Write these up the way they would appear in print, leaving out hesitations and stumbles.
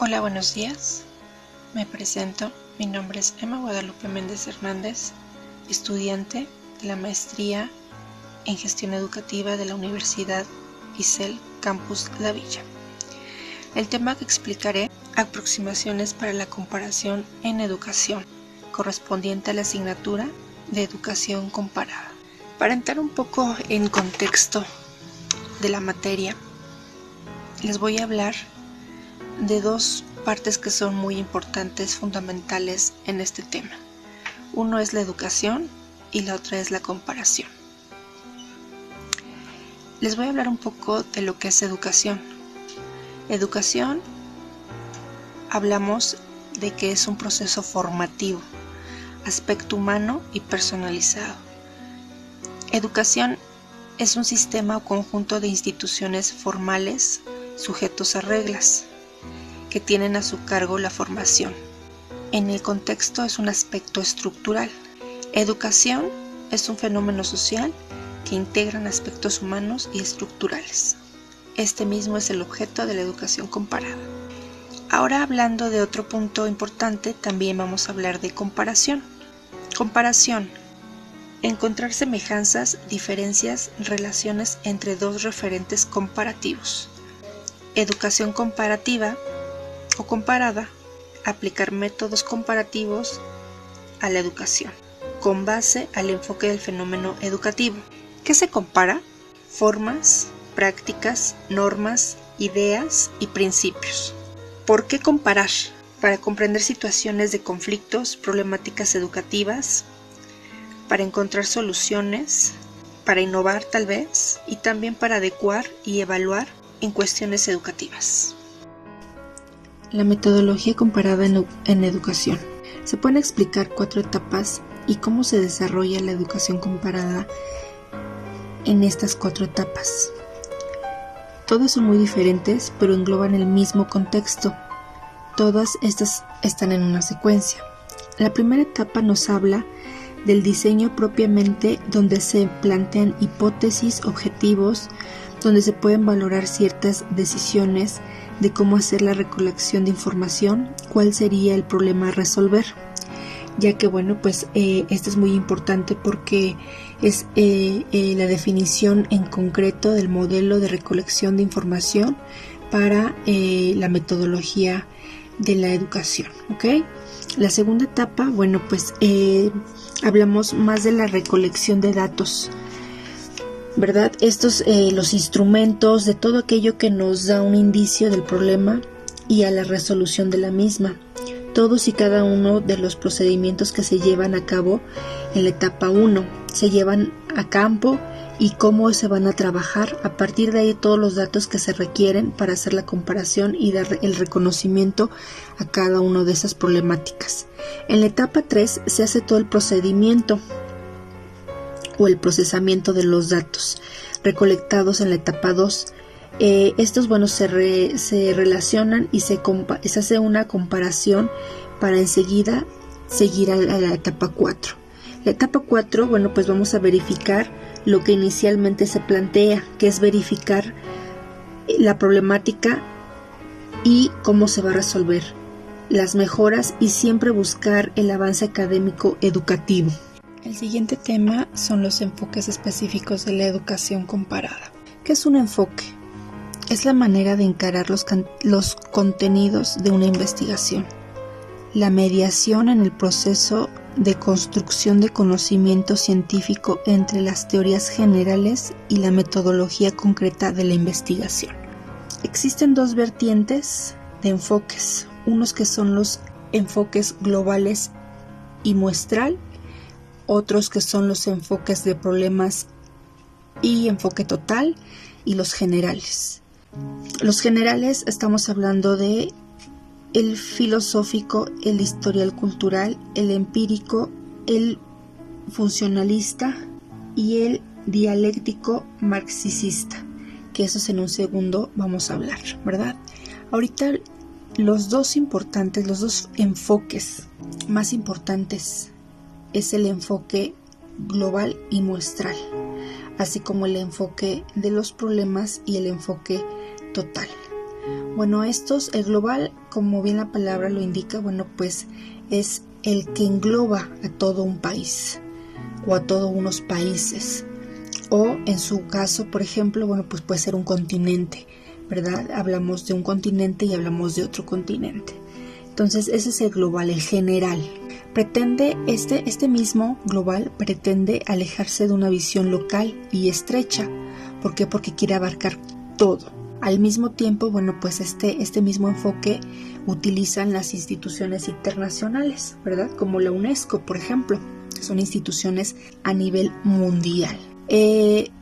Hola, buenos días. Me presento. Mi nombre es Emma Guadalupe Méndez Hernández, estudiante de la maestría en Gestión Educativa de la Universidad ISEL Campus La Villa. El tema que explicaré: aproximaciones para la comparación en educación, correspondiente a la asignatura de Educación Comparada. Para entrar un poco en contexto de la materia, les voy a hablar de dos partes que son muy importantes, fundamentales en este tema. Uno es la educación y la otra es la comparación. Les voy a hablar un poco de lo que es educación. Educación, hablamos de que es un proceso formativo, aspecto humano y personalizado. Educación es un sistema o conjunto de instituciones formales sujetos a reglas que tienen a su cargo la formación. En el contexto es un aspecto estructural. Educación es un fenómeno social que integran aspectos humanos y estructurales. Este mismo es el objeto de la educación comparada. Ahora, hablando de otro punto importante, también vamos a hablar de comparación. Comparación: encontrar semejanzas, diferencias, relaciones entre dos referentes comparativos. Educación comparativa o comparada: aplicar métodos comparativos a la educación, con base al enfoque del fenómeno educativo. ¿Qué se compara? Formas, prácticas, normas, ideas y principios. ¿Por qué comparar? Para comprender situaciones de conflictos, problemáticas educativas, para encontrar soluciones, para innovar tal vez, y también para adecuar y evaluar en cuestiones educativas. La metodología comparada en educación. Se pueden explicar 4 etapas y cómo se desarrolla la educación comparada en estas 4 etapas. Todas son muy diferentes, pero engloban el mismo contexto. Todas estas están en una secuencia. La primera etapa nos habla del diseño propiamente, donde se plantean hipótesis, objetivos, donde se pueden valorar ciertas decisiones de cómo hacer la recolección de información, cuál sería el problema a resolver, ya que esto es muy importante porque es la definición en concreto del modelo de recolección de información para la metodología de la educación, ¿ok? La segunda etapa, hablamos más de la recolección de datos, ¿verdad? Estos, los instrumentos, de todo aquello que nos da un indicio del problema y a la resolución de la misma. Todos y cada uno de los procedimientos que se llevan a cabo en la etapa 1 se llevan a campo y cómo se van a trabajar. A partir de ahí, todos los datos que se requieren para hacer la comparación y dar el reconocimiento a cada una de esas problemáticas. En la etapa 3 se hace todo el procedimiento o el procesamiento de los datos recolectados en la etapa 2. Estos se relacionan y se hace una comparación para enseguida seguir a la etapa 4. La etapa 4, vamos a verificar lo que inicialmente se plantea, que es verificar la problemática y cómo se va a resolver, las mejoras y siempre buscar el avance académico educativo. El siguiente tema son los enfoques específicos de la educación comparada. ¿Qué es un enfoque? Es la manera de encarar los contenidos de una investigación, la mediación en el proceso de construcción de conocimiento científico entre las teorías generales y la metodología concreta de la investigación. Existen 2 vertientes de enfoques, unos que son los enfoques globales y muestral, otros que son los enfoques de problemas y enfoque total, y los generales. Los generales, estamos hablando de el filosófico, el historial cultural, el empírico, el funcionalista y el dialéctico marxista, que esos en un segundo vamos a hablar, ¿verdad? Ahorita los dos enfoques más importantes es el enfoque global y muestral, así como el enfoque de los problemas y el enfoque total. Bueno, el global, como bien la palabra lo indica, bueno, pues es el que engloba a todo un país o a todos unos países. O en su caso, por ejemplo, bueno, pues puede ser un continente, ¿verdad? Hablamos de un continente y hablamos de otro continente. Entonces, ese es el global, el general. Este mismo global pretende alejarse de una visión local y estrecha. ¿Por qué? Porque quiere abarcar todo. Al mismo tiempo, bueno, pues este mismo enfoque utilizan las instituciones internacionales, ¿verdad? Como la UNESCO, por ejemplo, que son instituciones a nivel mundial.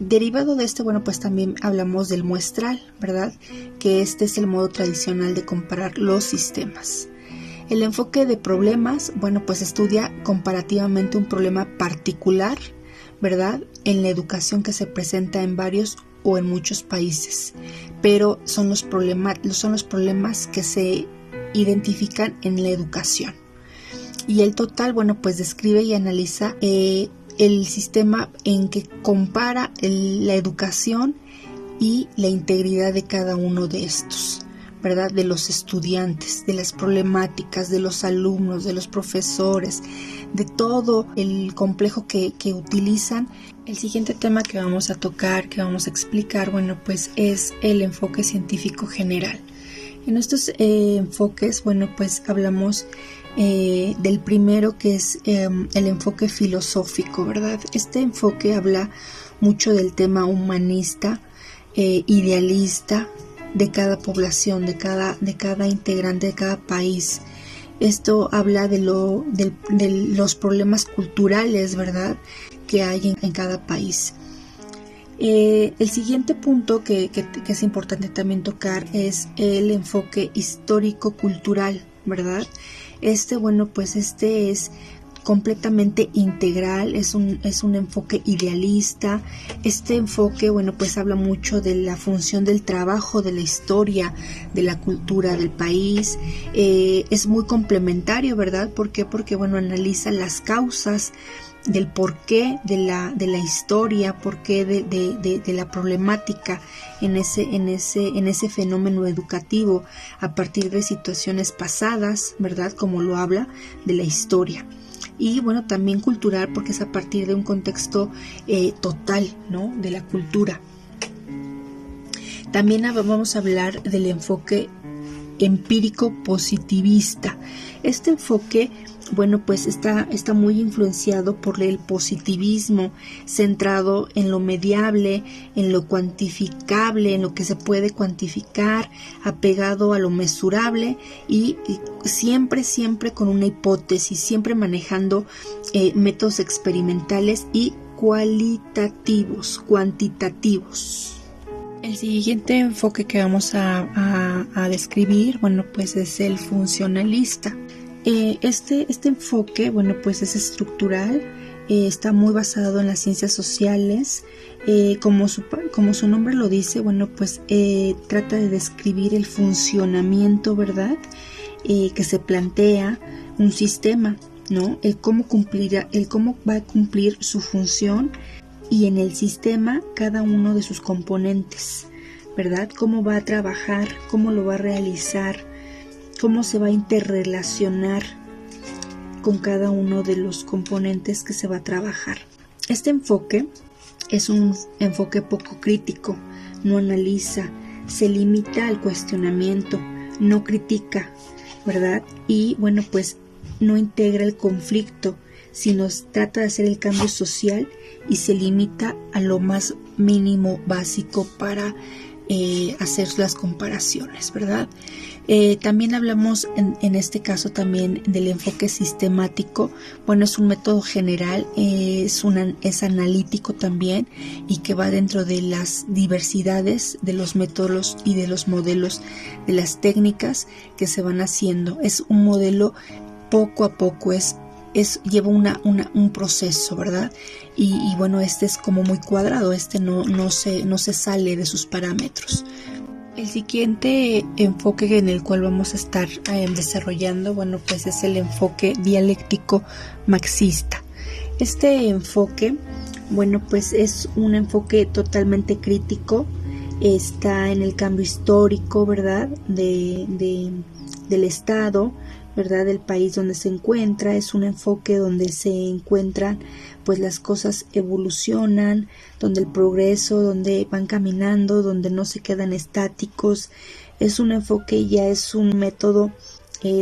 Derivado de esto, bueno, pues también hablamos del muestral, ¿verdad? Que este es el modo tradicional de comparar los sistemas. El enfoque de problemas, bueno, pues estudia comparativamente un problema particular, ¿verdad? En la educación que se presenta en varios o en muchos países, pero son los problemas que se identifican en la educación. Y el total, bueno, pues describe y analiza el sistema en que compara la educación y la integridad de cada uno de estos, ¿verdad? De los estudiantes, de las problemáticas, de los alumnos, de los profesores, de todo el complejo que utilizan. El siguiente tema que vamos a tocar, que vamos a explicar, bueno, pues es el enfoque científico general. En estos enfoques, bueno, pues hablamos del primero, que es el enfoque filosófico, ¿verdad? Este enfoque habla mucho del tema humanista, idealista, de cada población, de cada integrante, de cada país. Esto habla de los problemas culturales, ¿verdad?, que hay en cada país. El siguiente punto que es importante también tocar es el enfoque histórico-cultural, ¿verdad? Bueno, pues es completamente integral, es un enfoque idealista. Este enfoque, bueno, pues habla mucho de la función del trabajo, de la historia, de la cultura del país. Es muy complementario, ¿verdad? ¿Por qué? Porque, bueno, analiza las causas del porqué de la historia, porqué de la problemática en ese fenómeno educativo a partir de situaciones pasadas, ¿verdad? Como lo habla de la historia. Y bueno, también cultural, porque es a partir de un contexto total, ¿no?, de la cultura. También vamos a hablar del enfoque empírico positivista. Este enfoque, bueno, pues está muy influenciado por el positivismo, centrado en lo mediable, en lo cuantificable, en lo que se puede cuantificar, apegado a lo mesurable y siempre con una hipótesis, siempre manejando métodos experimentales y cuantitativos. El siguiente enfoque que vamos a describir, bueno, pues es el funcionalista. Este enfoque, bueno, pues es estructural, está muy basado en las ciencias sociales, como su nombre lo dice, bueno, pues trata de describir el funcionamiento, ¿verdad?, que se plantea un sistema, ¿no? El cómo va a cumplir su función, y en el sistema cada uno de sus componentes, ¿verdad? Cómo va a trabajar, cómo lo va a realizar, cómo se va a interrelacionar con cada uno de los componentes que se va a trabajar. Este enfoque es un enfoque poco crítico, no analiza, se limita al cuestionamiento, no critica, ¿verdad? Y bueno, pues no integra el conflicto, sino trata de hacer el cambio social y se limita a lo más mínimo básico para hacer las comparaciones, ¿verdad? También hablamos en este caso también del enfoque sistemático. Bueno, es un método general, es analítico también, y que va dentro de las diversidades de los métodos y de los modelos, de las técnicas que se van haciendo. Es un modelo poco a poco, lleva un proceso, ¿verdad? Y bueno, este es como muy cuadrado, no se sale de sus parámetros. El siguiente enfoque en el cual vamos a estar desarrollando, bueno, pues es el enfoque dialéctico marxista. Este enfoque, bueno, pues es un enfoque totalmente crítico, está en el cambio histórico, ¿verdad? Del Estado, ¿verdad? Del país donde se encuentra. Es un enfoque donde se encuentran, pues las cosas evolucionan, donde el progreso, donde van caminando, donde no se quedan estáticos. Es un enfoque, ya es un método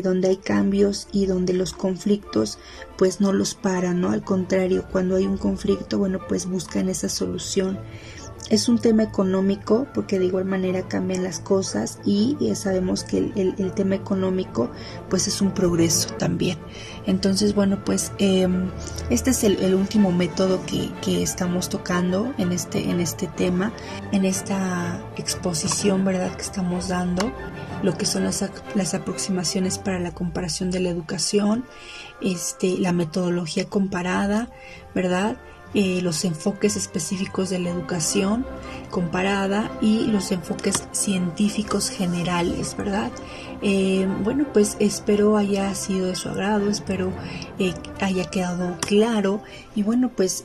donde hay cambios y donde los conflictos pues no los paran, ¿no? Al contrario, cuando hay un conflicto, bueno, pues buscan esa solución. Es un tema económico porque de igual manera cambian las cosas y sabemos que el tema económico pues es un progreso también. Entonces, bueno, pues este es el último método que estamos tocando en este tema, en esta exposición, ¿verdad?, que estamos dando, lo que son las aproximaciones para la comparación de la educación, la metodología comparada, ¿verdad?, los enfoques específicos de la educación comparada y los enfoques científicos generales, ¿verdad? Bueno, pues espero haya sido de su agrado, espero haya quedado claro y bueno, pues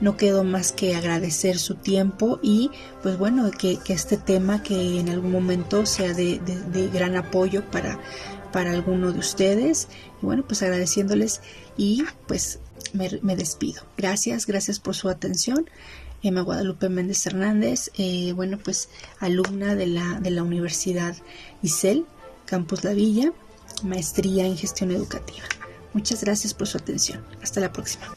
no quedo más que agradecer su tiempo y pues bueno, que este tema que en algún momento sea de gran apoyo para alguno de ustedes y bueno, pues agradeciéndoles y pues me despido. Gracias por su atención. Emma Guadalupe Méndez Hernández, bueno, pues alumna de la Universidad ISEL, Campus La Villa, maestría en gestión educativa. Muchas gracias por su atención. Hasta la próxima.